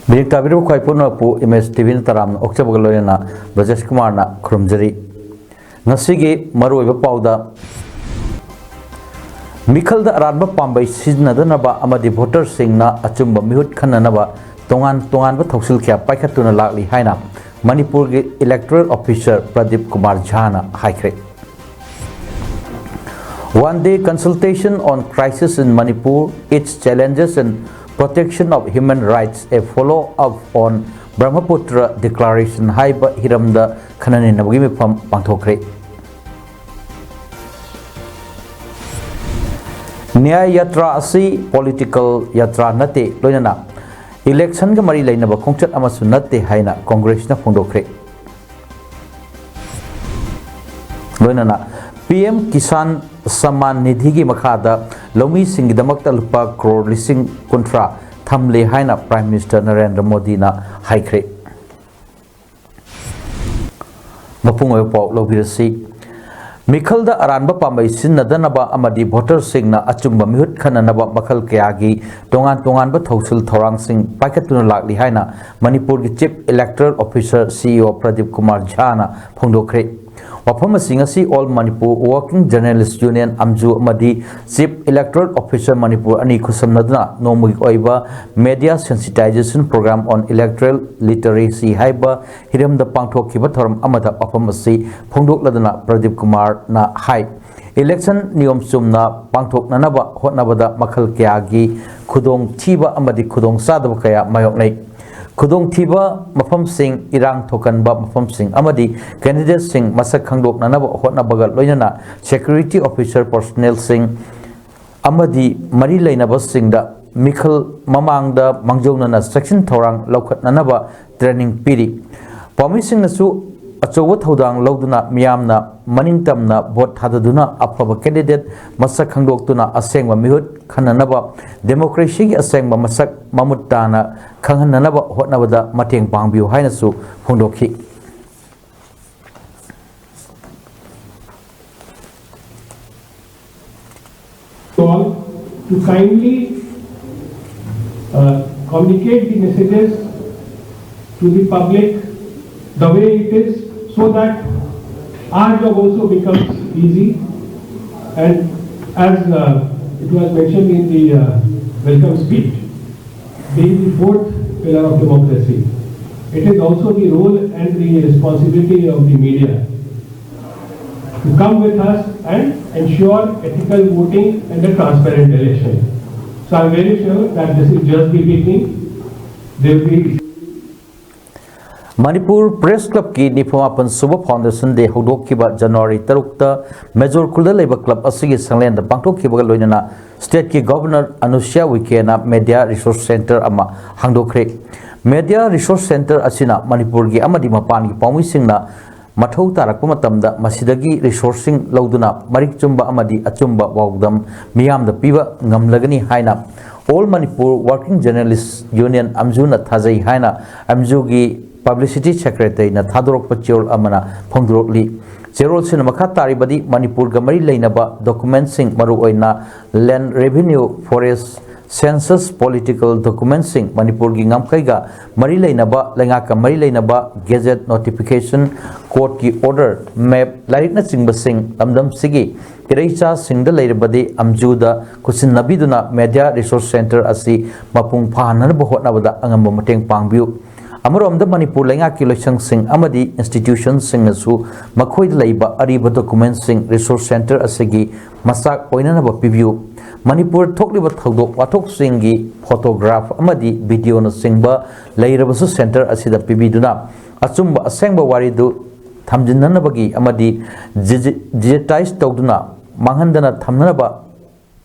Bilik tabiru khoi puno pu image TV na taram okchabaga loyana Rajesh Kumar na khurumjari ngasigi maroi ba pauda mikhal da aranba pambai siznadanaba amadi voter singna achumba mihut khananaba tongan ba thoksil kya paikhatuna lakli haina Manipur ge electoral officer Pradeep Kumar Jha na haikre. One day consultation on crisis in Manipur, its challenges and protection of human rights, a follow-up on Brahmaputra Declaration haiba hiramda khanani nabagi mifam pangthokre. Nyaya yatra asi political yatra nate loinana election ga mari lainaba khongchat amasu nate haina Congress na phongdokre. Loinana PM Kisan Samman Nidhi gi makhada lomi sing damakta lupa crore lising kontra thamle haina Prime Minister Narendra Modi na haikre. Mapungoy pau lobirasi mikhal da aranba pambai sinnadanaba amadi voter singna achumba mihut khananaba makhal kayagi tongan ba thausil thorang sing paikhatuna lakli haina Manipur gi chief electoral officer CEO Pradeep Kumar Jha na phongdokre. Wafam singasi All Manipur Working Journalists Union Amju Amadi Chief Electoral Officer Manipur Ani Kusamnadna Nomui Oiba Media Sensitization Program on Electoral Literacy Haiba Hiram the Pangtok Kibatorum Amada Wafamasi Pongdok Ladana Pradeep Kumar na Hai Election Niom Sumna Pangtok Nanaba Hotnabada Makal Kyagi Kudong Tiba Amadi Kudong Sadabakaya Mayoknai Kudong Tiba Mafam Sing Irang Tokan Ba Mafam Sing Amadi Candidate Sing Masak Kangdok Nanaba Hotnabaga Loyana Security Officer Personnel Sing Amadi Mari Lainaba Sing da Mikhal Mamang da Mangjona Section Torang Lokat Nanaba Training Piri Pami Sing Nasu Achowa Thodang Loduna Miyamna Maningtamna Bot Hadaduna Apaba Candidate Masak Kangdok Tuna Aseng Mihut Kananaba Democracy Aseng Masak Mamutana Kanganaba Hotnabada Mateng Pangbiu Hainasu Hondoki. To kindly communicate the messages to the public the way it is, so that our job also becomes easy. And as it was mentioned in the welcome speech, being the fourth pillar of democracy, it is also the role and the responsibility of the media to come with us and ensure ethical voting and a transparent election. So I am very sure that this is just the beginning. There will be Manipur Press Club ki Niphamapan Suba Foundation de Hodokkiba January 3 Major Kulda Labor Club asigi sanglen da pangthokkiba loinana State ki Governor Anushya Uike na Media Resource Center ama hangdokre. Media Resource Center asina Manipur gi amadi mapan gi paumi singna mathau tarakpa matamda masidagi resourcing lauduna marik chumba amadi achumba wawdam miyam da piba ngamlagani haina All Manipur Working Journalists Union Amju na thajai haina Amju gi Publicity Secretary na Thadorok Pachol Amana Pongdrokli Zerol Cinemakha Taribadi Manipur Gamari Lainaba Documenting Maru Oina Land Revenue Forest Census Political Documenting Manipur Gingam Kaiga Mari Lainaba Langaka Mari Lainaba Gazette Notification Court Ki Order Map Larikna Singba Sing Amdam Sigi Kirecha Singda Lairabadi Amjuda Kusin Nabiduna Media Resource Center Asi Mapung Pahanan Bohotnabada Angamba Mateng Pangbiu Amarom the Manipur Lenga Kilation Sing Amadi Institution Sing Nasu Makoid Laiba Ariba Document Sing Resource Center Asegi Masak Oinanaba Preview Manipur Tokliba Thodok Watok Singi Photograph Amadi Video no Singba Lairabasu Center Asida Pibiduna Asumba Asengba Waridu Tamjinanabagi Amadi Digitized Togduna Manghandana Tamnaba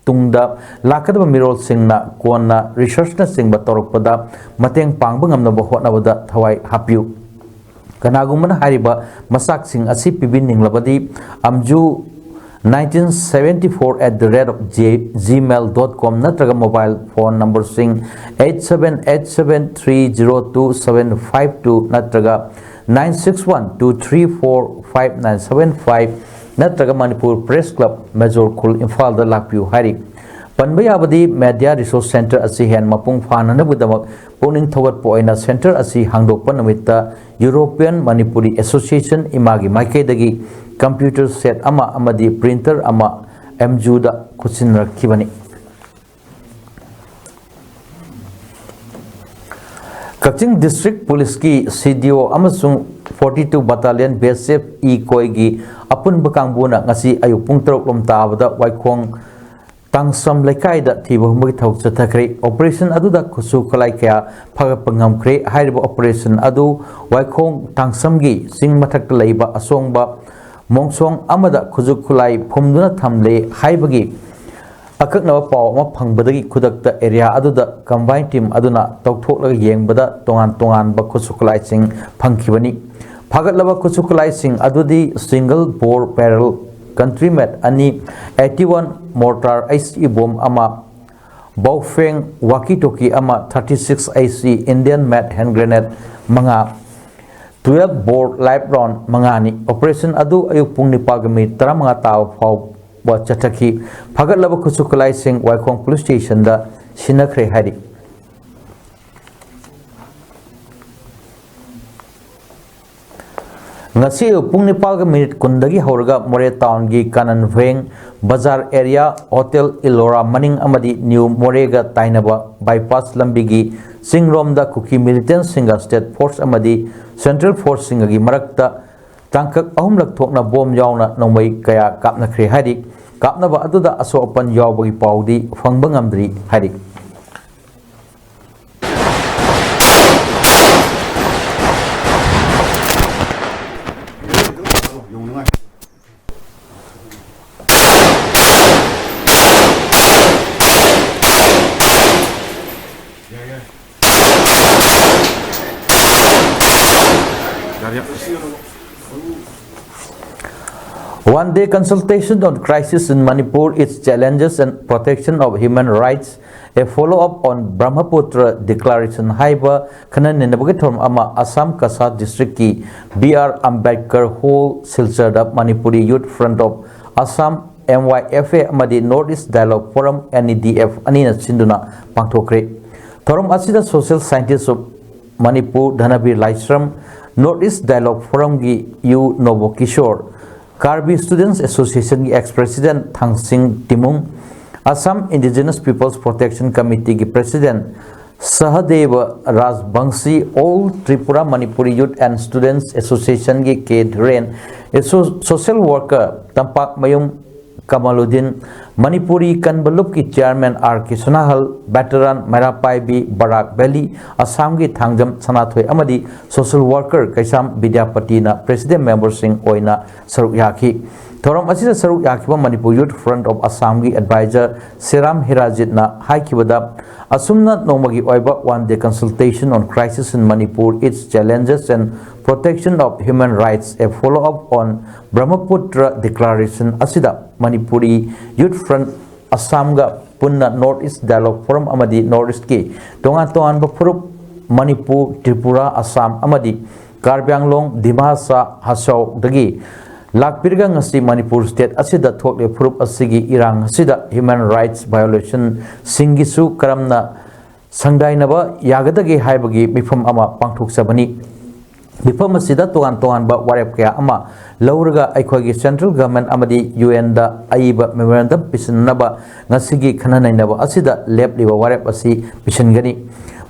Tungda Lakadaba Mirol Singna Kwana Research na Singba Torokpada Mateng Pangbangam na Hotnabada Thawai Hapiu Kanagumana Hariba Masak Sing Asi Pibining Labadi Amju 1974 @gmail.com Natraga mobile phone number Sing 8787302752 Natraga 961234597 Natraga Manipur Press Club Major Kul Imphal da Lakpiu Hari Panbayabadi Media Resource Center asi hen mapung fananabudamak puning thawat po aina center asi hangdokpan namita European Manipuri Association imagi maikaidagi computer set ama amadi printer ama MJU da kusinrakkibani. Kaching District Police ki CDO amasung 42 Battalion BSF koi gi apun bakangbu na ngasi ayuk pung teruk lom tabada waikong tangsam laikai da thiba humagi thok chathakre operation adu da khusu khalai kya phaga pangam kre hairiba operation adu waikong tangsam gi sing mathak leiba asongba mongsong amada khujuk khulai phumduna thamle haibagi akakna paw ma phangbadagi khudakta area adu da combined team aduna tawthoklaga yengbada tongan ba khusuklai sing phangkhibani phagatlaba khusuklai sing adudi single bore barrel countrymat ani 81 mortar IC bomb ama Baofeng walkie talkie ama 36 IC Indian made hand grenade manga 12 bore live round mangani operation adu ayuk pung nipagami tara mga tao faw wa chathaki phagatlaba khusuklai sing Waikong police station da sinakre hari ngasi pung nipal minute kundagi horga More town gi kanan veng bazar area hotel Ilora maning amadi new Morega tainaba bypass lambigi singrom da kuki militant singa state force amadi central force singa gi marakta tangkak ahumlak thokna bom yauna nongmai kaya kapna khre hari kapna ba aduda aso opan yawbagi paudi phangba ngamdri hari One-day consultation on crisis in Manipur, its challenges and protection of human rights, a follow-up on Brahmaputra Declaration Haiba Kanan Nabagatom Ama Assam Kasat District ki BR Ambedkar Hall Silchar Manipuri Youth Front of Assam MYFA Amadi Northeast Dialogue Forum NEDF Anina Sinduna Pangthokre Thorum Asida Social Scientists of Manipur Dhanabir Laisram Northeast Dialogue Forum gi U Novo Kishore Karbi Students Association ki ex-president Thang Singh Timung Assam Indigenous Peoples Protection Committee ki president Sahadeva Rajbangsi All Tripura Manipuri Youth and Students Association ki K Dharen social worker Tampak Mayum Kamaluddin Manipuri Kanbalup ki chairman R K Sunahal veteran Merapai B Barak Valley Assam ki Thangjam Sanathoi amadi social worker Kaisam Vidyapati na president member sing oina saruk yaki thoram asida saruk yakiba Manipur Youth Front of Assam ki advisor Seram Hirajit na haikibada asumna nongmagi oiba one-day consultation on crisis in Manipur, its challenges and protection of human rights, a follow-up on Brahmaputra Declaration asida Manipuri Youth Front Assam ga punna Northeast Dialogue Forum amadi Northeast ki tongan ba furup Manipur Tripura Assam amadi Karbi Anglong Dimasa Hasau dagi lakpirga ngasi Manipur state asida thokle furup asigi irang asida human rights violation singisu karamna sangdainaba yagadagi haibagi mifam ama pangthokjabani mifam asida tongan ba warep kaya ama lauraga aikhogi central government amadi UN da aiba memorandum pisinaba ngasigi khananainaba asida lepliba warep asi pisingani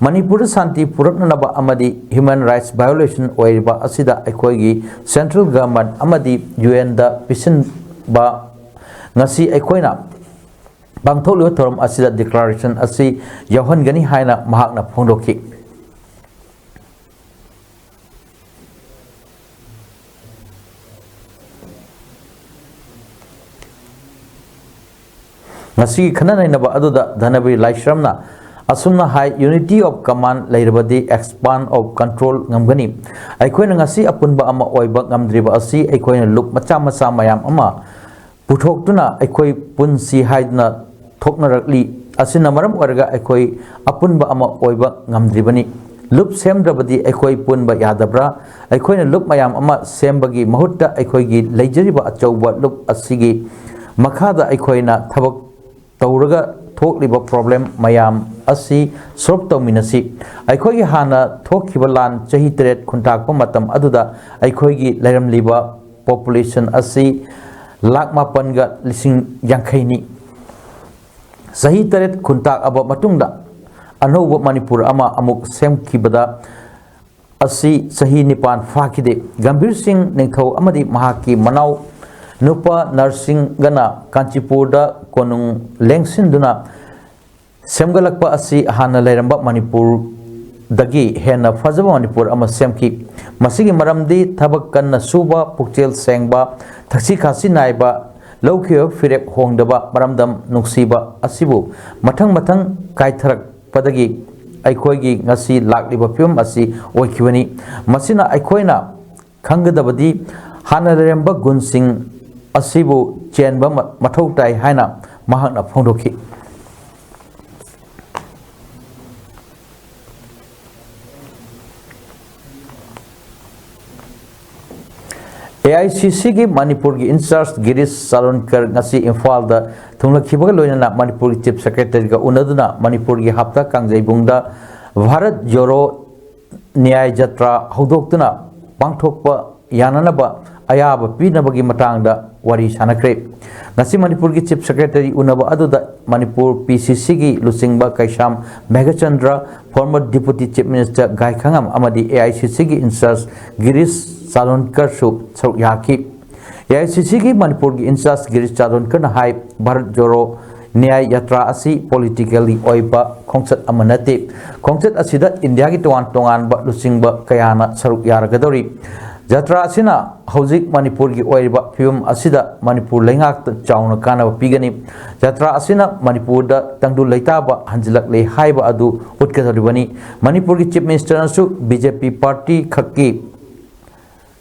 Manipur Santi Puratnaba Amadi human rights violation oiriba asida aikhoigi central government amadi UN da pisin ba ngasi aikoina bangtholiba thoram asida declaration asi yauhangani haina mahakna phongdoki ngasi khananainaba aduda Dhanabir Laisramna Asumna high unity of command lairabadi expand of control ngamgani aikoina ngasi apunba ama oiba ngamdriba asi aikoina look macha mayam ama puthokduna aikoi punsi haidna thoknarakli asina maram orga aikoi apunba ama oiba ngamdribani loop semdrabadi aikoi punba yadabra aikoina loop mayam ama sembagi mahutta aikoigi leijariba achauba loop asigi makhada aikoina thabak tauraga थोकलिबा problem मयाम असि solve तौमिनसी अखोगी हाना थोखिबा लान चही तरेट खुंटाकपा मतम अदुदा अखोगी लैरमलिबा population असि लाख मापनगा लिसिंग यांखैनी सही तरेट खुंटाक अब मतुंगदा अनौब मणिपुर अमा अमुक सेमखिबदा असि सही निपान फाखिदे गंभीर सिंह निथौ अमदि महाकी मनाव नुपा नरसिंह गना कांचीपुरदा कोनुंग लेंगसिंदुना सेमगलकपा असि हाना लैरंबा मणिपुर दगी हेना फजब मणिपुर अमा सेमखि मसिगी मरमदी थबक कन्ना सुबा पुक्चेल सेंगबा थक्सी खासी नायबा लौखियो फिरेक होंगदबा मरमदम नुक्सीबा असिबु मथंग मथंग कायथरक पदगी अखोगी ngasi लाक्लिबा फिल्म असि ओइखिबनी मसिना अखोइना खंगदबदी हाना लेरंबा गुनसिंग असिबु चेनबा मथौ ताई हाइना महाकना फोंदोखि AICC की मणिपुर की इंचार्ज गिरीश सालोनकर ngasi इम्फाल दा थुंगलखिबगा लोइना मणिपुर चीफ सेक्रेटरी का उनदुना मणिपुर की हप्ता कांगजेबुंगदा भारत जोरो न्याय यात्रा हौदोक्तुना पांगथोकपा याननबा अयाब पीनबगी मतांगदा वारी सानख्रे ngasi मणिपुर की चीफ सेक्रेटरी उनबा अदुदा मणिपुर PCC की लुसिंगबा Kaisham Meghachandra former deputy chief minister Gaikhangam अमदी AICC की इंचार्ज गिरीश सालोनकर सु सरुक याकी AICC की मणिपुर की इंचार्ज गिरीश सालोनकर न हाई भारत जोरो न्याय यात्रा असि पॉलिटिकली ओइबा खोंगसत अमनते खोंगसत असिदा इंडिया की तोवान तोंगान बा लुसिंगबा कयाना सरुक यारगदौरी यात्रा असिना हौजिक मणिपुर की ओइबा फिल्म असिदा मणिपुर लेंगाक चाउना काना पीगनी यात्रा असिना मणिपुर दा तंगदु लैताबा हंजिलक ले हाइबा अदु उटकदरिबनी मणिपुर की चीफ मिनिस्टर नसु BJP पार्टी खक्की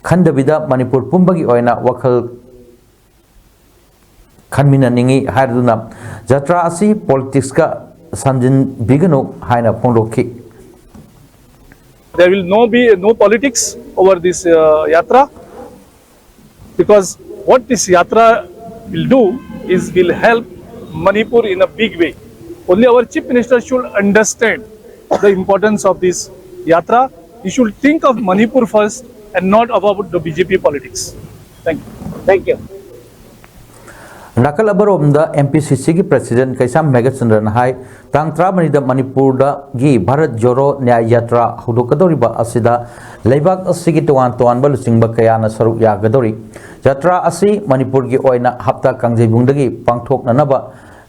खंडबिदा मणिपुर पुंबगी ओइना वखल खनमिना निंगी हायदुना यात्रा असि पॉलिटिक्स का संजिन बिगनो हायना फोंदोखि There will be no politics over this yatra, because what this yatra will do is will help Manipur in a big way. Only our chief minister should understand the importance of this yatra. He should think of Manipur first and not about the BJP politics. Thank you. Thank you. नकल अबरोमदा MPCC की president कैसाम मेघचंद्रन high तांग 13 मणिपुर गी भारत जोरो न्याय यात्रा हौदोकदौरिबा असिदा लेबाक असिगी तोवान तोवानबा लुचिंगबा कयाना सरुक यागदौरी यात्रा असि मणिपुर की ओइना हप्ता कांगजेबुंगदगी पांगथोकननबा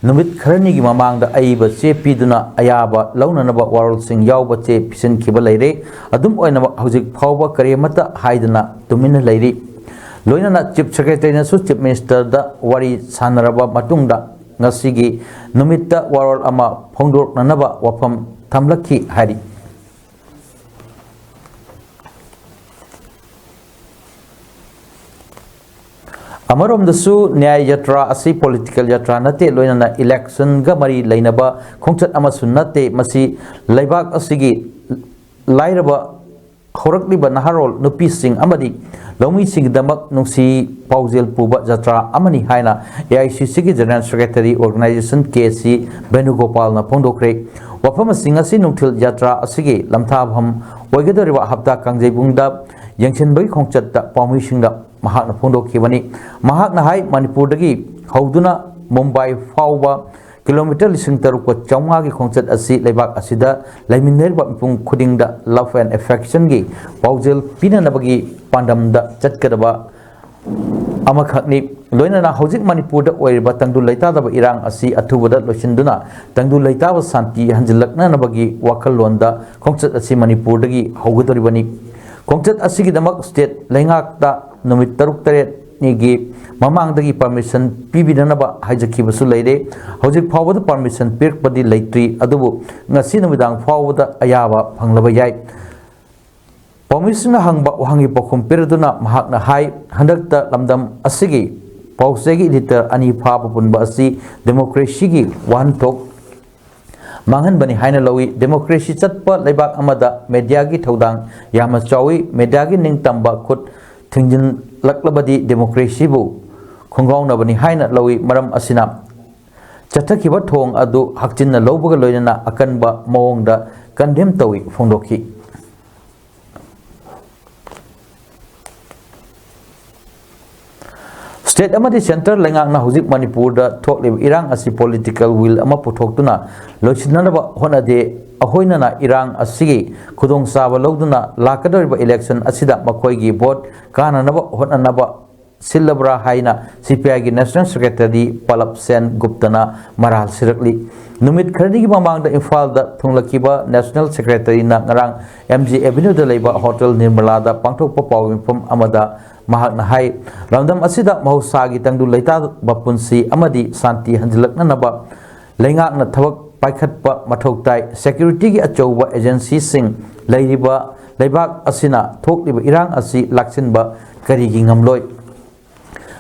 नुमित खरनी की ममांगदा अइबा चे पीदुना अयाबा लौननबा वारोलसिंग यावबा चे पिसनखिबा लैरे अदुम ओइनबा हौजिक फावबा करेमता हाइदना तुमिन लैरी लोइना चीफ सेक्रेटरी नसु चीफ मिनिस्टर दा वारी सानरबा मतुंगदा ngasiगी नुमित्ता वारोल अमा फोंदोकननबा वफम थमलखि हारि अमरोमदसु न्याय यात्रा असि पॉलिटिकल यात्रा नते लोइना इलेक्शन गा मरी लैनबा खोंगचत अमसु नते मसी लैबाक असिगी लाइरबा होरकलिबा नहारोल नुपी सिंह अमदी लौमी सिंह दमक नुसी पाउजेल पुबा यात्रा अमनी हाइना AICC की general secretary organisation KC Venugopal न फोंदोखरे वफम सिंह असि नुथिल यात्रा असिगी लमथाभम ओइगदरिबा हप्ता कांगजेबुंगदा यंगछनबगी खोंगचत पाउमी सिंह महाक न फोंदोखिबनी महाक न हाई मणिपुरदगी हौदुना मुंबई फाउबा किलोमीटर लिसिंग तरुक चौंगा की खोंगचत असि लेबाक असिदा लैमिनरबा मिपुंग खुदिंगदा लव एंड एफेक्शन की पाउजेल पिननबगी पांडमदा चटकदबा अमखकनी लोइना हौजिक मणिपुरदा ओइरबा तंगदु लैतादबा इरांग असि अथुबदा लोचिंदुना तंगदु लैताबा शांति हंजिलकननबगी वाखललोंदा खोंगचत असि मणिपुरदगी हौगदरिबनी खोंगचत असिगिदमक स्टेट लेंगाकता नुमित तरुक तरेट निगी ममांगदगी परमिशन पीबिदनबा हाइजखिबसु लैरे हौजिक फावबदा परमिशन पिरकपदि लैत्रि अदुबु ngasi नुमिदांग फावबदा अयाबा फंगलबा याय परमिशन हंगबा वहांगी पखुम पिरदुना महाकना हाई हंदकता लमदम असिगी पाउसेगी एडिटर अनि फाब पुनबा असि डेमोक्रेसी की वाहनथोक मांगहनबनी हाइना लौई डेमोक्रेसी चटपा लेबाक अमदा मीडिया की थौदांग यामा चावी मीडिया की निंगतंबा खुद थिंजिन लक्लबदी डेमोक्रेसी बु खुंगाउनबनी हाइना लौई मरम असिना ꯆꯠꯊꯈꯤꯕ ꯊꯣꯡ ꯑꯗꯨ ꯍꯛꯆꯤꯟꯅ ꯂꯧꯕꯒ ꯂꯣꯏꯅꯅ ꯑꯀꯟꯕ ꯃꯑꯣꯡꯗ ꯀꯟꯗꯦꯝ ꯇꯧꯏ ꯐꯣꯡꯗꯣꯛꯈꯤ꯫ State amadi center lengakna hujik Manipurda thokliba irang asi political will ama puthokduna loisinanaba honade ahoinana irang asigi khudong saba loduna lakadoriba election asida makoigi vote kananaba honanaba Silabra haina CPI gi National Secretary Palap Sen Guptana maral sirakli numit kharni gi mamangda Imphal da thunglakiba National Secretary na ngarang MG Avenue da leiba Hotel Nirmala da pangthokpa pawimpham amada mahakna hai ramdam asida mahusagi tangdu leita bapunsi amadi santi hanjilakna naba lengakna thabak paikhatpa mathoktai security gi achouba agency sing leiriba leibak asina thokliba irang asi laksinba karigi ngamloi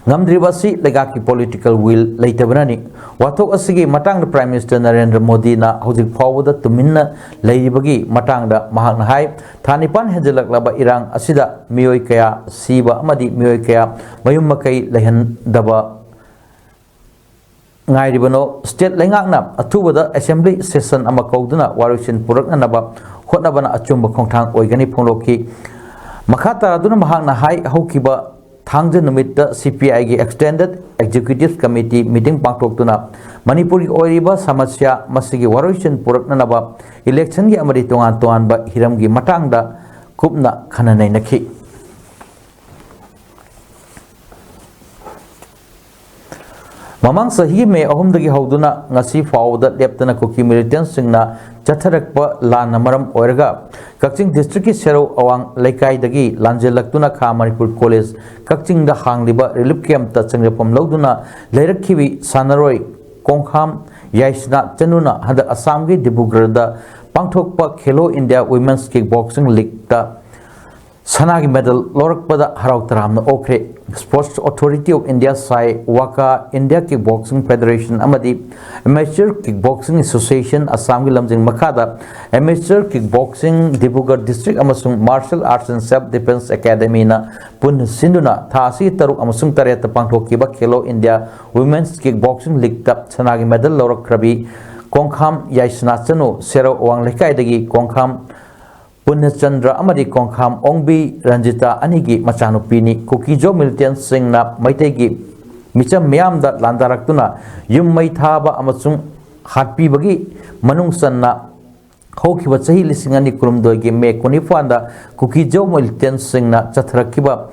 ngamdribasi legaki political will leitabnani wathok asigi matangda Prime Minister Narendra Modi na hojik phawda tuminna leiribagi matangda mahakna hai thanipan henjelaklaba irang asida miyoi kaya siba amadi miyoi kaya mayum makai lehan daba ngairibano state lengakna athubada assembly session ama kauduna warishin purakna naba hotnabana achumba khongthang oigani phongloki makhata aduna mahakna hai hokiba Thangja numita CPI gi Extended Executive Committee meeting pangthoktuna Manipuri oiriba samasya masigi waroishin purakna naba election gi amari tongan tongan ba hiram gi matangda kupna khananai nakhi Mamang sahi me ahumdagi hauduna ngasi fawda leptana koki militants singna chatharakpa lan namaram oiraga Kakching district ki Serau Awang Laikai dagi lanjelaktuna Kha Manipur College Kakching da hangliba relief camp ta changrapam lawduna leirakhibi sanaroi Kongkham Yaisna Chanuna hada Assam gi Dibrugarh da pangthokpa Khelo India Women's Kickboxing League ta Sanagi medal lorakpada harau taramna okre Sports Authority of India Sai Waka India Kickboxing Federation amadi Amateur Kickboxing Association Assam gi lamjing makhada Amateur Kickboxing Dibrugarh District amasung Martial Arts and Self Defense Academy na pun sinduna thasi taruk amasung tareta pangthokiba Khelo India Women's Kickboxing League ta sanagi medal lorakrabi Kongkham Yaisna Chanu Serau Awang Laikai dagi Kongkham Punnachandra amadi Kongkham Ongbi Ranjita anigi machanupini Kukijo militant singna maitegi micham miyamda landaraktuna yum mai thaba amasung hatpi bagi manung sanna hokiba chahi lisingani kurumdoi gi me kunifanda Kukijo militant singna chathrakiba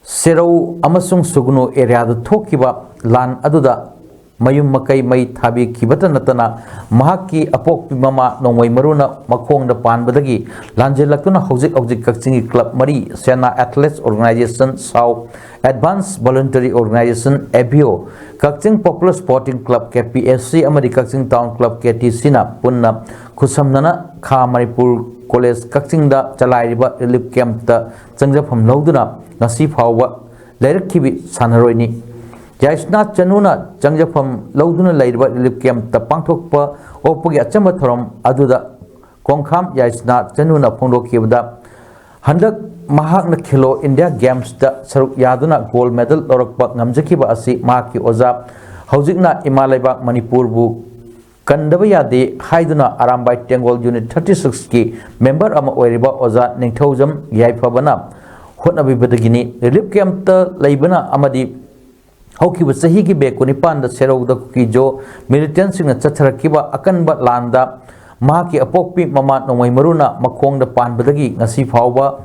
Serau amasung sugnu area da thokiba lan aduda mayum makai mai thabi kibata natana mahaki apok mama nongwai maruna makhong da panbadagi lanjelaktuna hojik Kakchingi club mari Sena Athletes Organization South Advanced Voluntary Organization ABO Kakching Popular Sporting Club KPSC amadi Kakching Town Club KTC na punna khusamnana Kha Manipur College Kakching da chalairiba relief camp ta changjafam lawduna ngasi phawwa leirakhibi sanaroini Yaisna Chanuna Changjafam Lauduna Lairiba Relief Camp ta pangthokpa opagi achamba thorom aduda Kongkham Yaisna Chanuna phongdokibda handak mahakna Khelo India Games da saruk yaduna gold medal lorakpa ngamjakiba asi mahaki oza haujikna Imalaiba Manipur bu kandaba yade haiduna Arambai Tengol Unit 36 ki member ama oiriba oza Ningthaujam Yaifabana hotnabibadagini relief camp ta laibana amadi Hokiba sahi ki be kunipan da Serau da Kukijo militant sing na chatharakiba akanba landa mahaki apokpi mama nongwai maruna makhong da panbadagi ngasi phawba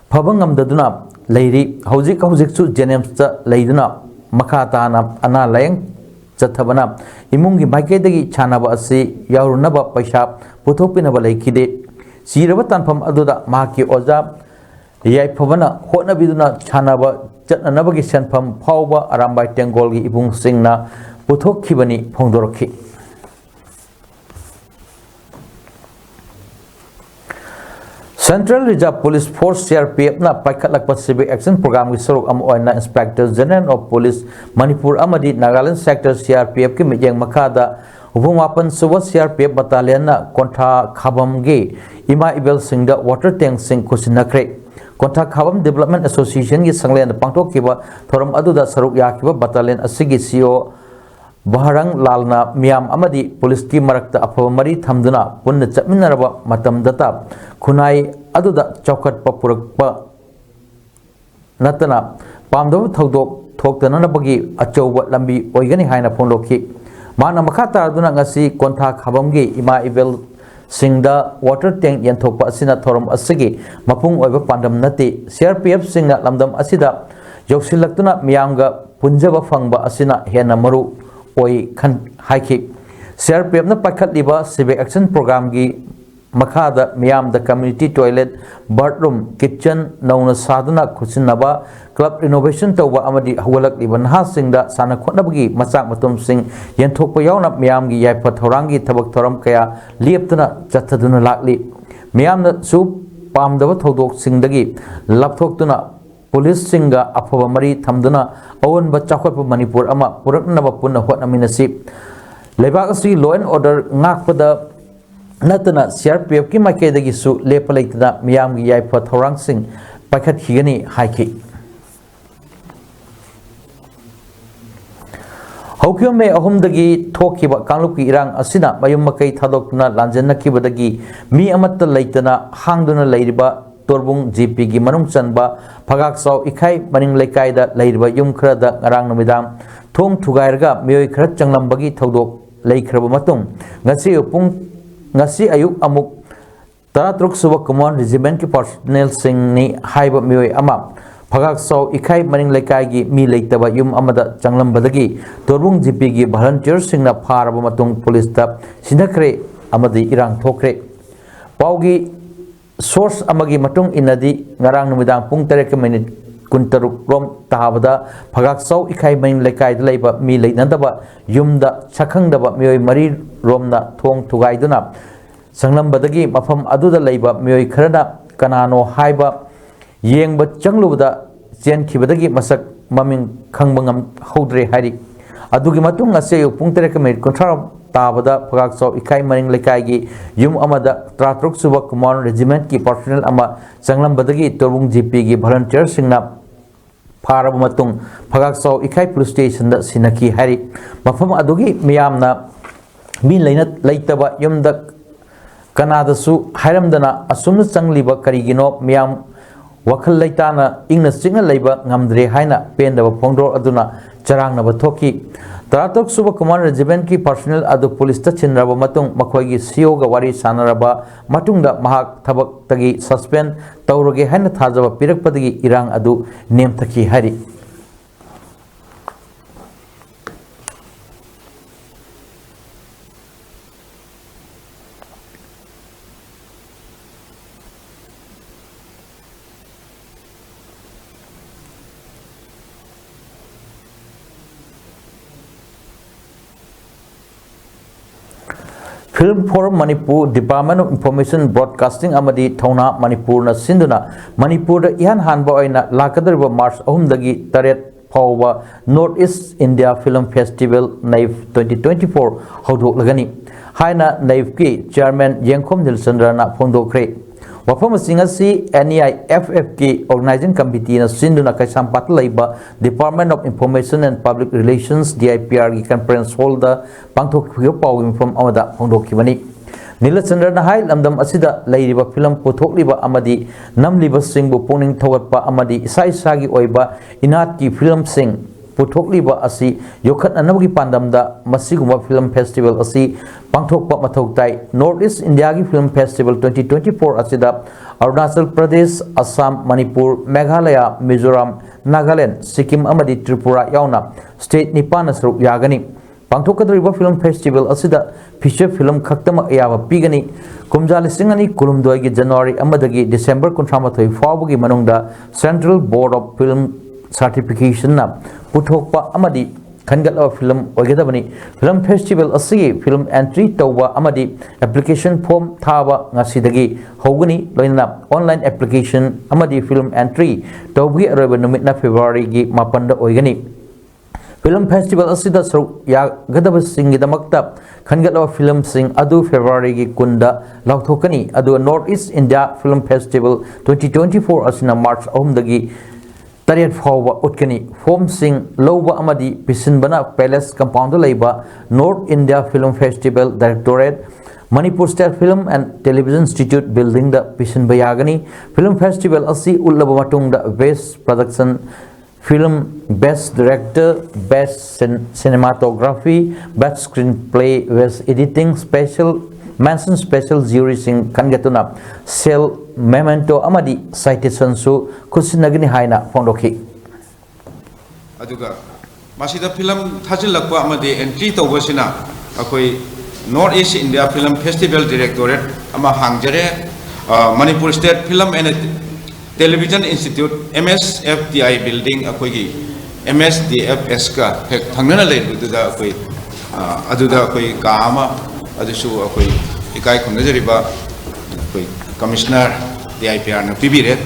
phabangam daduna leiri hojik su James ta leiduna makhata na ana layang chathabana imungi maikedagi chanaba asi yaurunaba paisa puthopinaba leikide siraba tanpham aduda mahaki oza yai phabana hotnabiduna chanaba Nabagi Senpam Pauba Arambai Tengolgi Ibung Singna Puthokibani Phongdorokhi Central Reserve Police Force CRPF na paikhatlakpa Civic Action Program gi saruk am oina Inspector General of Police Manipur amadi Nagaland Sector CRPF ki mijeng makhada Ubumapan suwa CRPF battalion na Kontha Khabam gi Ima Ibel Singda water tank sing kusinakre Kontha Khabam Development Association gi sanglen pangthok kiba thoram aduda saruk yakiba battalion asigi CEO Baharang lalna miyam amadi police ki marakta afaba mari thamduna punna chapminaraba matam data khunai aduda chaukat pa purakpa natana pamdaba thodok thoktanana bagi achauba lambi oigani haina phonlokhi mana makha tarduna ngasi kontha khabamgi ima ivel singda water tank yanthokpa asina thoram asigi mapung oiba pandam nati CRPF singna lamdam asida yoksilakuna miyamga punjaba phangba asina hena maru oi khan haiki CRPF na pakhat liba civic action program gi makhada miyam the community toilet bathroom kitchen nauna sadana khusinaba club renovation tawba amadi hawalak liban ha singda sana khotnabagi machak matum sing yenthokpa yauna miyam gi yaipa thorangi thabak thoram kaya lieptana chathaduna lakli miyam na su pamdaba thodok singdagi lapthoktuna police singa afaba mari thamduna awon ba chakhotpa manipur ama puraknaba punna hotnaminasi lebak asi law and order ngakpada natana CRPF ki makedagi su lepalaitana miyam gi yaipa thorang sing pakhat higani haiki hokyo me ahumdagi thokiba kangluki irang asina mayum makai thadokna lanjanna kibadagi mi amatta laitana hangduna leiriba torbung GP gi manung chanba phagak saw ikhai maning lekai da leiriba yum khra da ngarang numidam thong thugairga miyoi khra changlambagi thodok leikhrabu matung ngasi ayuk amuk taratruk suba command regiment ki personnel sing ni haiba miyoi ama phagak saw ikhai maning lekai gi mi leitaba yum amada changlambadagi torbung GP gi volunteer singna pharaba matung police ta sinakre amadi irang thokre paugi source amagi matung inadi ngarang numidang pung 3 kuntaruk rom tahabada phagak saw ikhai maning lekai da leiba mi leinadaba yumda sakhangdaba mioi mari romna thong thugaiduna sanglambadagi mafam aduda leiba mioi kharana kanano haiba yengba changlubada chen khibadagi masak maming khangbangam hodre hari adugi matung ase pung 3 kunthar tabada phagak saw ikhai maning lekai gi yum amada tratruk suba command regiment ki personnel ama sanglambadagi torbung GP gi volunteer singna pharaba matung phagak saw ikhai police station da sinaki hari mafam adugi miyamna mi leitaba yumda kanada su hairamdana asumna changliba karigino miyam wakhal leitana ingna singna leiba ngamdre haina pendaba phongdor aduna charangnaba thoki taratok suba command regiment ki personnel adu police ta chinraba matung makhoigi CO ga wari sanaraba matungda mahak thabak tagi suspend tawroge haina thajaba pirakpadagi irang adu nemthaki hari Film for Manipur Department of Information Broadcasting amadi Thona Manipur na sinduna Manipur da ihan hanba oina lakadariba March 3 taret phawba North East India Film Festival NAIF 2024 hodok lagani haina NAIF ki chairman Yengkhom Nilchandra na phongdokre wafam singasi NEIFF ki organizing committee na sinduna kaisam patlaiba Department of Information and Public Relations DIPR ki conference hall da pangthok khiyo paw inform amada phongdokibani Nilchandra na hai lamdam asida leiriba film puthokliba amadi namliba singbu pungning thogatpa amadi isai sagi oiba inat ki film sing puthokliba asi yokhat anabagi pandamda masiguma film festival asi pangthokpa mathoktai North East India ki film festival 2024 asida Arunachal Pradesh Assam Manipur Meghalaya Mizoram Nagaland Sikkim amadi Tripura yauna state nipana saruk yagani pangthokadriba film festival asida feature film khaktama ayaba pigani kumjali singani kulumdoi gi January amadagi December 19 fawbagi manungda Central Board of Film Certification na puthokpa amadi khangatla film oigedabani film festival asi film entry tawba amadi application form thaba ngasidagi hogani loina online application amadi film entry tawbi aroba numitna February gi 8 da oigani film festival asida saruk ya gadaba singi damakta khangatla film sing adu February gi 10 da lauthokani adu North East India Film Festival 2024 asina March 3 dagi Tariat Fawa Utkani, Form Sing, Loba Amadi, Pisinbana Palace Compound Laiba, North India Film Festival Directorate, Manipur State Film and Television Institute building the Pisinbayagani Film Festival Asi Ullabatung the Best Production Film, Best Director, Best Cinematography, Best Screenplay, Best Editing, Special Mention Special Jury Sing Kangatuna, Sel Memento Amadi, Citation Su, Kusinagini Haina, Fondoki. Aduga, Masida Film Tajilakwa Amadi entry to Wasina, Akoi North East India Film Festival Directorate, Ama Hangjare, Manipur State Film and Television Institute, MSFDI building, Akoi MSDFS ka, Hangana late with the Akoi Aduda Akoi Kama, Adusu Akoi Ikai Kundariba, Commissioner, the IPR, PB.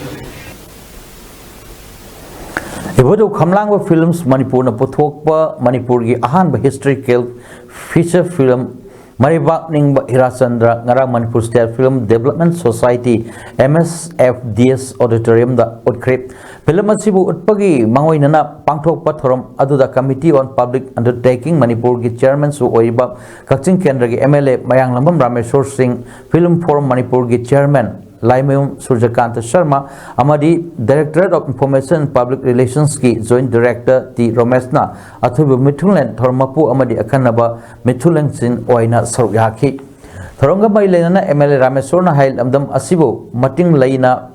Ibodo Kamlangwa Films Manipur na Puthokpa Manipur gi ahanba historical feature film Maribak Ningba Hirachandra Ngarang Manipur State Film Development Society MSFDS Auditorium da Utkrip film asibu utpagi mangoinana pangthokpa thorom aduda Committee on Public Undertaking Manipur gi chairman su oiba Kakching Kendra gi MLA Mayang Lambam Rameshwar Singh Film Forum Manipur gi chairman Laimyum Surjakant Sharma Amadi Directorate of Information and Public Relations ki Joint Director T Romesna Athubu Mithulen Thormapu Amadi Akanaba Mithulen Sin Oina Saryaki Thoronga Bailena MLA Rameshwarna Hail Amdam Asibu Mating Laina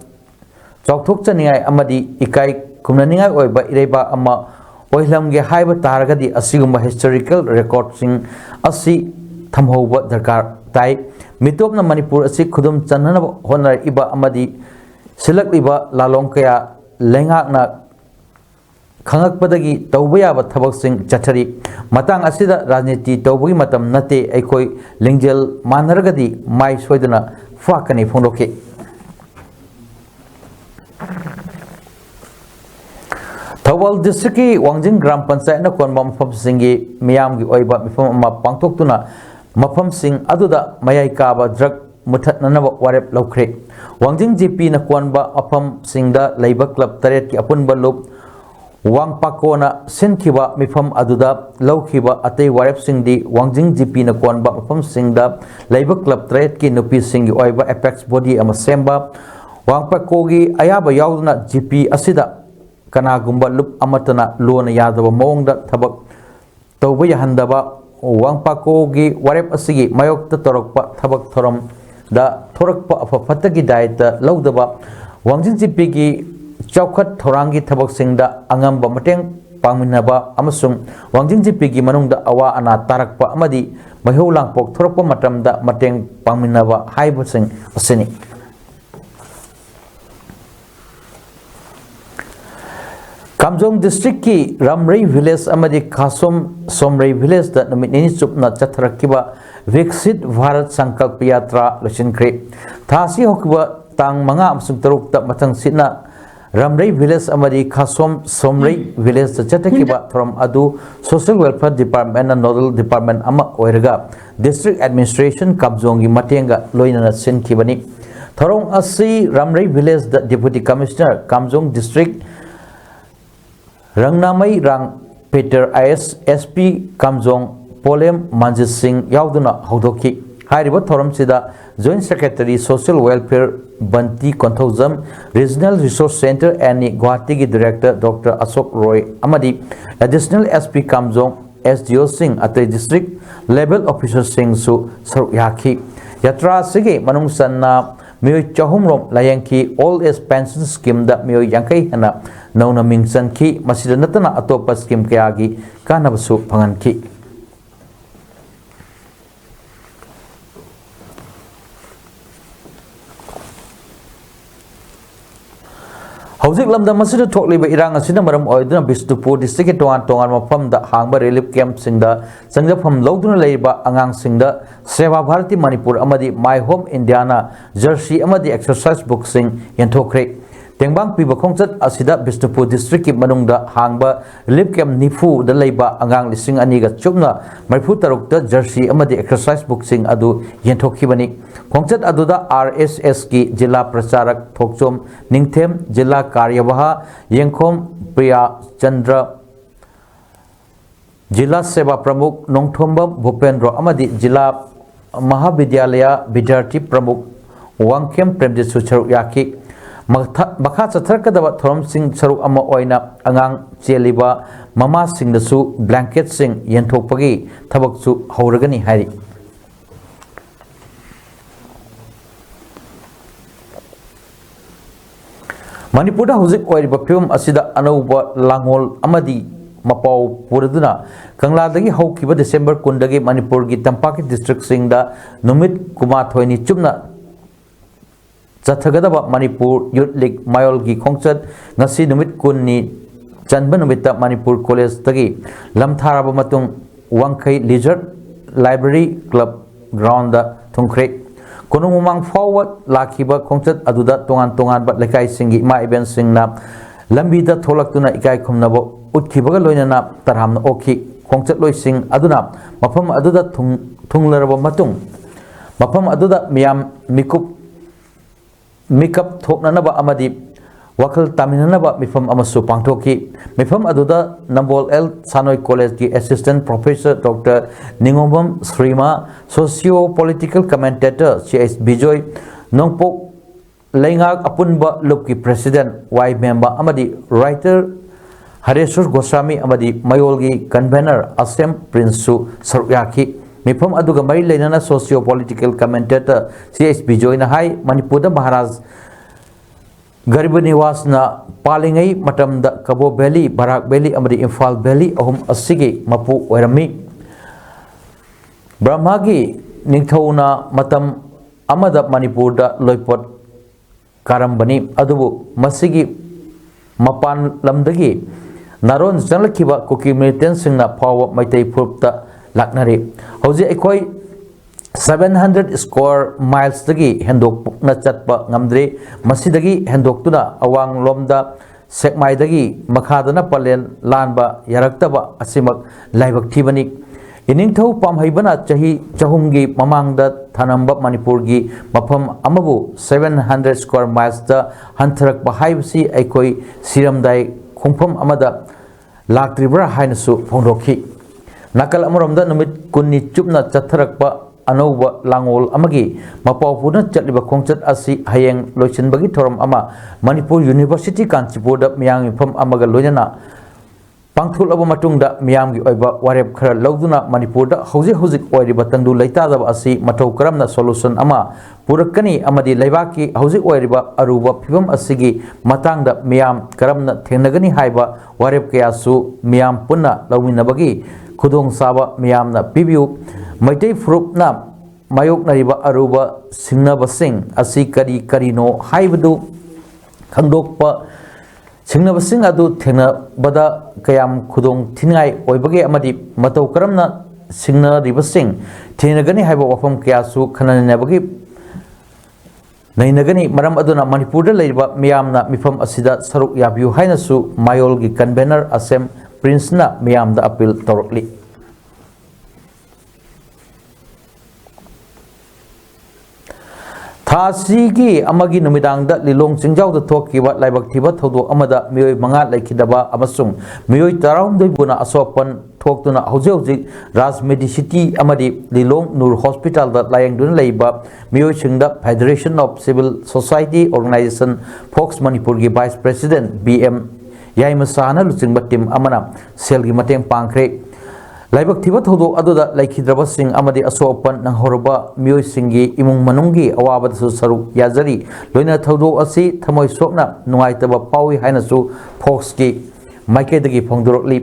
Chokthok Chaningai Amadi Ikai Kumnaningai Oiba Ireba Ama Oilamge Haiba Taragadi Asiguma historical recordsing Asi Thamhoba Darkar Tai Mitopna Manipur asi khudum chanana honar iba amadi silak iba lalong kaya lengakna khangakpadagi tawbaya ba thabak sing chathari matang asida rajniti tawbagi matam nate aikoi lingjel manaragadi mai soidana fakani phondoke Thawal district ki Wangjing Gram Panchayat na konba mafam singi miyam gi oiba mifam ama pangtoktuna Mafam Sing Aduda Mayai Kaba Drug Mutat Nanaba Warep Lokre Wangjing GP na Kwanba Apam Singda Labor Club Taret ki Apun Balup Wang Pakona Senkiba Mifam Aduda Laukiba Ate Warep Singdi Wangjing GP na Kwanba Apam Singda Labor Club Taret ki Nupi Singi Oiba Apex Body Amasemba Wang Pakogi Ayaba Yauduna GP Asida Kana Gumba Lup Amatana Luana Yadaba Mongda Tabak Tawbaya Handaba Wang Pakogi Warep Asigi Mayok Torokpa Tabak Thorom da Torakpa of a Fataki diet Laudaba Wangjin Zipigi Chaukat Torangi Tabak Singda Angamba Mateng Paminaba Amasung Wangjin Zipigi Manungda Awa Ana Tarakpa Amadi Mahulang Pok Torakpa Matamda Mateng Paminaba Haibusing Asini Kamjong District ki Ramrei Village amadi Khasum Somrei Village da namini chupna chatharakiba Viksit Bharat Sankalp Yatra Losinkre Thasi Hokiba Tang Manga Amsung Taruk ta Matang Sitna Ramrei Village amadi Khasum Somrei Village da chatakiba from Adu Social Welfare Department and Nodal Department ama oiraga District Administration Kamjong gi Matenga loinana sinkibani Thorong asi Ramrei Village da Deputy Commissioner Kamjong District Rangnamai Rang Peter IS SP Kamjong Polem Manjit Singh Yauduna Haudoki Hariba Thoram Sida Joint Secretary Social Welfare Banti Konthozam Regional Resource Center and Guwahati Director Dr. Ashok Roy Amadi Additional SP Kamjong SDO Singh Atre District Level Officer Singh Su Saryaki Yatra Sige Manung Sanna Mio Chahumrom Layanki All Age Pension Scheme da Mio Yankai Hana Nauna Mingsan Ki Masida Natana Atopa Scheme Kayagi Kanabasu Pangan Ki Hauzik Lamda Masida Tokli Irang Asina Maram Oiduna Bisnupur District Tongan Mapam da Hangba Relief Camp Singda Sangda from Loduna Leba Angang Singda Seva Bharati Manipur Amadi My Home Indiana Jersey Amadi Exercise Book Sing Yantokre Tengbang Piba Kongchat Asida Bisnupur District Manungda Hangba Relief Camp Nifu da Leba Angang Lising Aniga Chumna Maripu Tarukta Jersey Amadi Exercise Book Sing Adu Yantokibani खोंचत अदुदा RSS की जिला प्रचारक थोकचोम निंगथेम जिला कार्यवाह येंखोम प्रिया चंद्र जिला सेवा प्रमुख नोंगथोंबम भूपेंद्र अमदी जिला महाविद्यालय विद्यार्थी प्रमुख वांगखेम प्रेमजित सुचरुक याकी मखा चथरकदब थोरम सिंह सरुक अमा ओइना अंगांग चेलिबा ममा सिंगदसु ब्लैंकेट सिंह येंथोकपगी थबकसु हौरगनी हारि मणिपुर हौजिक ओइरिबा फिल्म असिदा अनौबा लांगोल अमदी मपाव पुरदुना कंगलादगी हौकिबा डिसेंबर 10 दगी मणिपुर की तंपाकी डिस्ट्रिक्ट सिंगदा नुमित कुमाथोइनी चुमना चथगदबा मणिपुर यूथ लीग मायोल की खोंचत ngasi नुमित 10 नि चनबा नुमित मणिपुर कॉलेज तगी लमथाराबा मतुंग वांखै लीजर लाइब्रेरी क्लब ग्राउंड दा थुंख्रे कोनु मुमांग फॉरवर्ड लाखिबा खोंचत अदुदा तोंगान तोंगान बा लेकाई सिंगी मा इवेंट सिंगना लंबीदा थोलक्तुना इकाई खुमनबो उत्खिबगा लोइनना तरहामना ओखी खोंचत लोइसिंग अदुना मफम अदुदा थुंगलरबा मतुंग मफम अदुदा मियाम मिकअप थोकननबा अमदी वखल तामिननबा मिफम अमसु पांगथोकी मिफम अदुदा नंबोल एल सानोई कॉलेज की assistant professor doctor Ningombam Shrima socio political commentator CS Bijoy नोंगपोक लेंगाक अपुनबा लुप की प्रेसिडेंट वाई मेंबा अमदी राइटर हरेश्वर गोस्वामी अमदी मयोल की कन्वेनर असेम प्रिंसु सरुयाकी मिफम अदुगा मरी लेनना socio political commentator CS Bijoy हाई मणिपुर महाराज गरीब निवास ना पालिंगई मतम द कबो वैली बराक वैली अमदी इम्फाल वैली अहुम असिगी मपु ओरमी ब्रह्मा की निंगथौना मतम अमद मणिपुर द लोइपोट कारंबनी अदुबु मसिगी मपान लमदगी नारोन चंगलखिबा कुकी मिलिटेंट सिंगना फाव मैतै फुरपता लाकनरे हौजे अखोई 700 स्क्वायर माइल्स दगी हेंदोकना चटपा ngamdre मसिदगी हेंदोकतुना अवांग लोमदा सेकमाइदगी मखादना पलेन लानबा यारक्तबा असिमक लाइबक थीबनी इनिंगथौ पामहैबना चही चहुमगी ममांगदा थानंबा मणिपुर की मफम अमबु 700 स्क्वायर माइल्स दा हंथरक हाइबसी अखोई सिरमदाई खुंफम अमदा लाक्ट्रिब्रा हाइनसु फोंदोखी नकल अमरमदा नुमित कुन्नी चुपना चथरकपा अनौबा लांगोल अमगी मपावपुना चटलिबा खोंचत असि हयेंग लोइसिनबगी थोरम अमा मणिपुर यूनिवर्सिटी कांचीपुर दा मियांग मिफम अमगा लोइना पांगथुलबा मतुंगदा मियांगी ओइबा वारेप खरा लौदुना मणिपुर दा हौजिक ओइरिबा तंदु लैतादबा असि मथौ करमना सोल्यूशन अमा पुरकनी अमदी लैबाकी हौजिक ओइरिबा अरुबा फिबम असिगी मतांगदा मियाम करमना थेंगनगनी हाइबा वारेप कयासु मियाम पुन्ना लौमिनबगी खुदोंग साबा मियामना पिबियु मैतै फुरुपना मायोकनरिबा अरुबा सिंगनबसिंग असि करी करीनो हाइबदु खंदोकपा सिंगनबसिंग अदु थेंगनबदा कयाम खुदोंग थिनगाई ओइबगे अमदी मतौ करमना सिंगनरिबसिंग थेंगनगनी हाइबा वफम कयासु खननबगी नैनगनी मरम अदुना मणिपुर लेरिबा मियामना मिफम असिदा सरुक याबियु हाइनसु मायोल की कन्वेनर असेम प्रिंसना मियामदा अपील तौरकली थासीगी अमगी नुमिदांगदा लिलोंग चिंजावदा थोकिबा लाइबक थिबा थौदो अमदा मियोय मंगा लैखिदबा अमसुंग मियोय तराउंदै बुना असोपन थोक्तुना हौजे राज मेडिसिटी अमदी लिलोंग नूर हॉस्पिटल दा लायंगदुना लैबा मियोय सिंगदा federation of civil society organisation फोक्स मणिपुर की वाइस प्रेसिडेंट BM याइमसाना लुचिंगबा टीम अमना सेल की मतेंग पांखरे लाइबक थिबा थौदो अदुदा लैखिद्रबा सिंग अमदी असोपन नंगहोरबा मियोय सिंगी इमुंग मनुंगी अवाबदसु सरुक याजरी लोइना थौदो असि थमोय सोकना नुंगाइतबा पावी हाइनसु फोक्स की माइकेदगी फोंदोरकली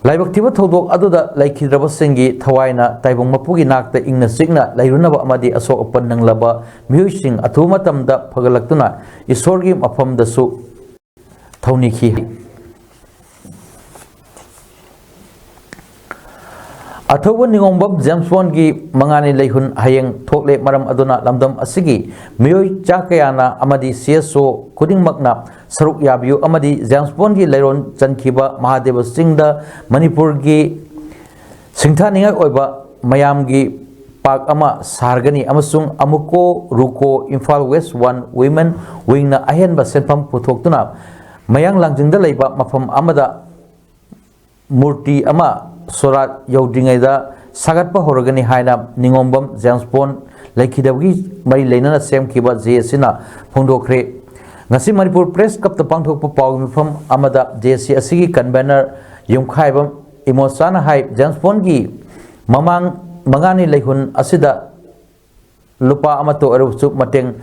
लाइबक थिबा थौदो अदुदा लैखिद्रबा सिंगी थवाइना ताइबोंग मपुगी नाकता इंगना सिगना लैरुनबा अमदी असोपन नंगलबा मियोय सिंग अथु मतमदा फगलक्तुना ईश्वरगी मफमदसु थौनिखी अथौब निगोंबम जेम्स बॉन्ड की मंगानी लेहुन हयेंग थोकले मरम अदुना लमदम असिगी मियोय चाकयाना अमदी CSO खुदिंगमकना सरुक याबियु अमदी जेम्स बॉन्ड की लेरोन चनखिबा महादेव सिंह दा मणिपुर की सिंथानिंगा ओइबा मयाम की park ama sargani amasung amuko ruko Imphal West 1 women wing na ahen ba senpam puthokuna mayang langjingda leiba mafam amada murti ama sorat yaudringai da sagatpa horagani haina ningombam James Bond laikhidawgi mari leinana semkiba JSC-na phongdokre ngasi Manipur Press Cup ta pangthokpa paw mifam amada JSC asigi convener yumkhaibam imosana hai James Bond gi mamang mangani leihun asida lupa amato arusu mateng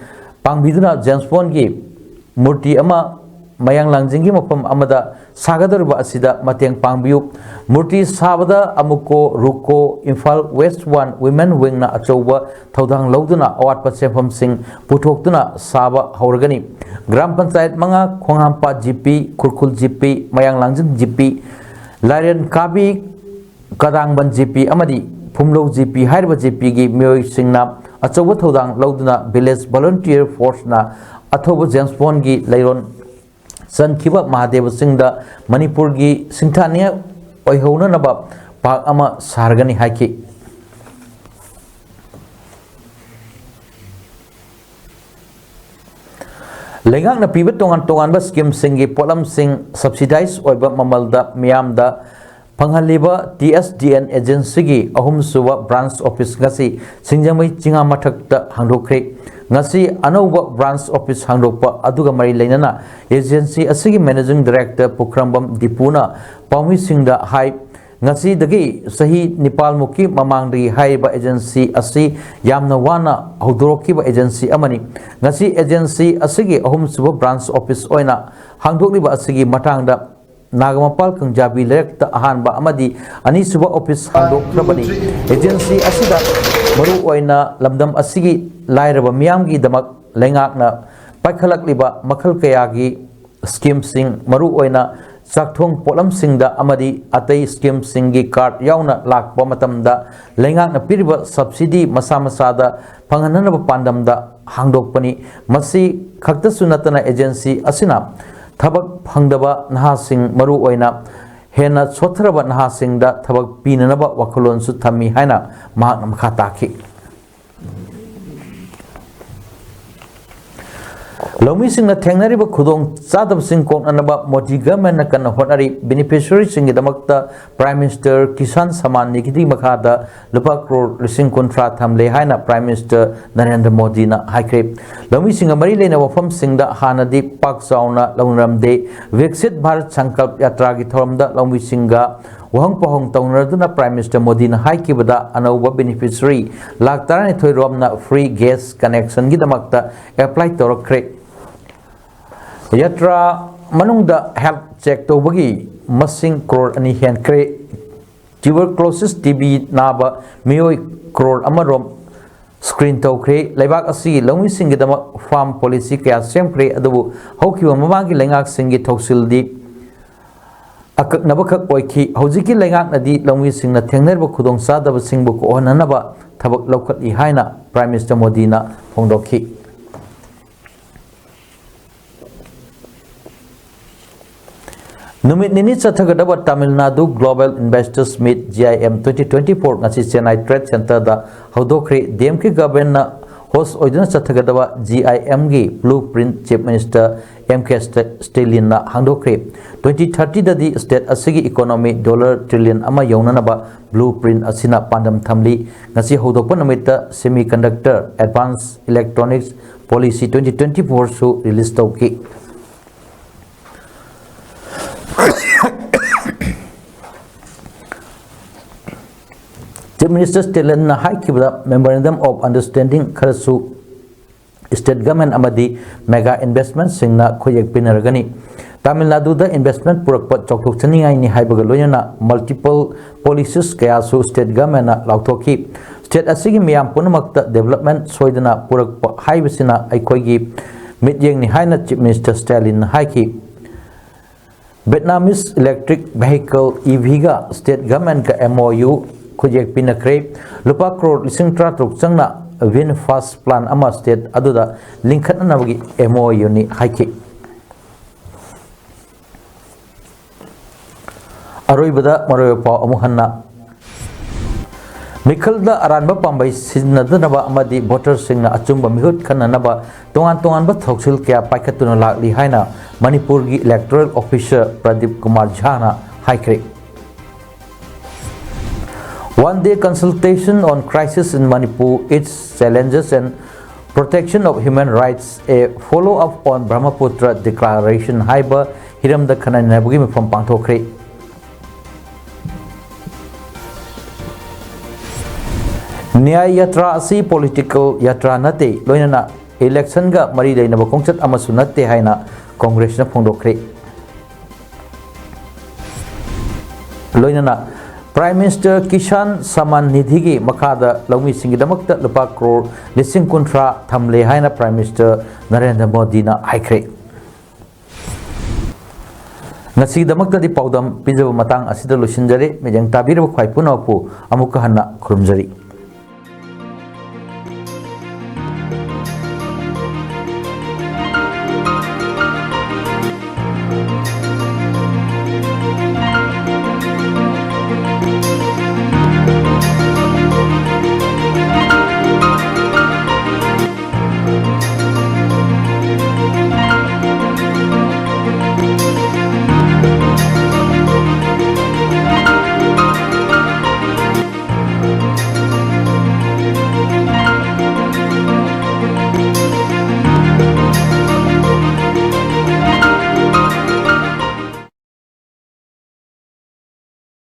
pangbiduna James Bond gi murti ama mayang langjing gi mapam amada sagadurba asida mateng pangbiu murti sabada amuko ruko Imphal West 1 women wing na achouba thodang loduna awat pasefam sing puthokduna saba haurgani gram panchayat manga khonghampa GP kurkul GP mayang langjing GP Larian Kabi Kadangban GP amadi Phumlo GP haiba GP gi mioi singna achouba thodang loduna village volunteer force na athoba James Bond gi leiron sankiba Mahadev Singda Manipur gi singthania oihona naba pak ama sargani haiki lengak na pibet tongan ba scheme singi polam sing subsidize oiba mamalda miamda panghaliba TSDN agency gi ahum suwa branch office ngasi singjamai chinga mathakta hangdokre ngasi anauba branch office hangdokpa aduga mari leinana agency asigi managing director Pukrambam Dipuna Pawmi Singda hai ngasi dagi sahi Nepal muki mamangdi hai ba agency asi yamna wana hudrokiba agency amani ngasi agency asigi ahum suwa branch office oina hangdokliba asigi matangda Nagamapal Kangjabi Lekta Ahanba Amadi Anisuba Office Handokrabani Agency Asida Maru Oina Lamdam Asigi Lairaba Miamgi Damak Lengakna Paikhalakliba Makal Kayagi Scheme Sing Maru Oina Sakthong Polam Singda Amadi Atai Scheme Singi Card Yauna Lak Pamatamda Lengakna Piriba Subsidy Masamasada Pangananaba Pandamda Hangdokpani Masi Khakta Sunatana Agency Asina Thabak phangdaba nahasing maru oina hena sotraba nahasingda thabak pinanaba wakulon su thami haina mahak makha takhi Lomi singna thengnariba khudong chadab sing konanaba Modi government na kan honari beneficiary singi damakta Prime Minister Kisan Samman Nidhi makhada lupa crore lising kontra thamle haina Prime Minister Narendra Modi na haikre Lomi singa mari lena wafam singda hanadi pak sauna longramde Viksit Bharat Sankalp Yatra gi thoramda Lomi singa wahang pohong taunraduna Prime Minister Modi na haikibada anauba beneficiary lak tarani thoiromna free gas connection gi damakta apply torokre Yatra manungda health check tobagi masing crore ani hen kre tuberculosis TB naba mioi crore amarom screen tokre laibak asi longi singi dama farm policy kaya sempre adabu hokiwa mamagi lengak singi thoksildi akak nabakak oiki hojiki lengak nadi longi singna thengnerba khudong sadaba singbu ko onanaba thabak lokhat I haina Prime Minister Modi na phongdokhi Numit nini chathagadaba Tamil Nadu Global Investors Meet GIM 2024 ngasi Chennai Trade Center da hodokre DMK government na host oiduna chathagadaba GIM gi blueprint Chief Minister MK Stalin na hangdokre 2030 da di state asigi economy $1 trillion ama yaunanaba blueprint asina pandam thamli ngasi hodokpa namita semiconductor advanced electronics policy 2024 su release tawki Chief Minister Stalin na haikibda Memorandum of Understanding kharasu state government amadi mega investment singna khoyek pinaragani Tamil Nadu da investment purakpa chokthok chaningai ni haibaga loyana multiple policies kaya su state government na lauthoki state asigi miyam punamakta development soidana purakpa haibasina aikhoigi mityeng ni haina Chief Minister Stalin haiki Vietnamese electric vehicle EV ga state government ka MOU khujek pinakre lupa crore lising tratruk changna VinFast plan ama state aduda linkhat na bagi MOU ni haiki aroibada maroy pa amuhanna Mikhalda aranba pambai sinnadnaba amadi voter singna achumba mihut khananaba tongan thoksil kya paikhatuna lakli haina Manipur gi electoral officer Pradeep Kumar Jha na haikre. One-day consultation on crisis in Manipur, its challenges and protection of human rights, a follow-up on Brahmaputra Declaration haiba hiramda khananabugi mifam pangthokre. Nyay yatra asi political yatra nate loinana election ga mari leinaba kongchat amasu nate haina Congress na phongdokre. Loinana Prime Minister Kisan Saman Nidhi gi makhada laumi singi damakta lupa crore lising kuntra thamle haina Prime Minister Narendra Modi na haikre. Ngasi damakta di paudam pinjaba matang asida losinjare mejang tabiraba khwai punapu amuka hanna khurumjari.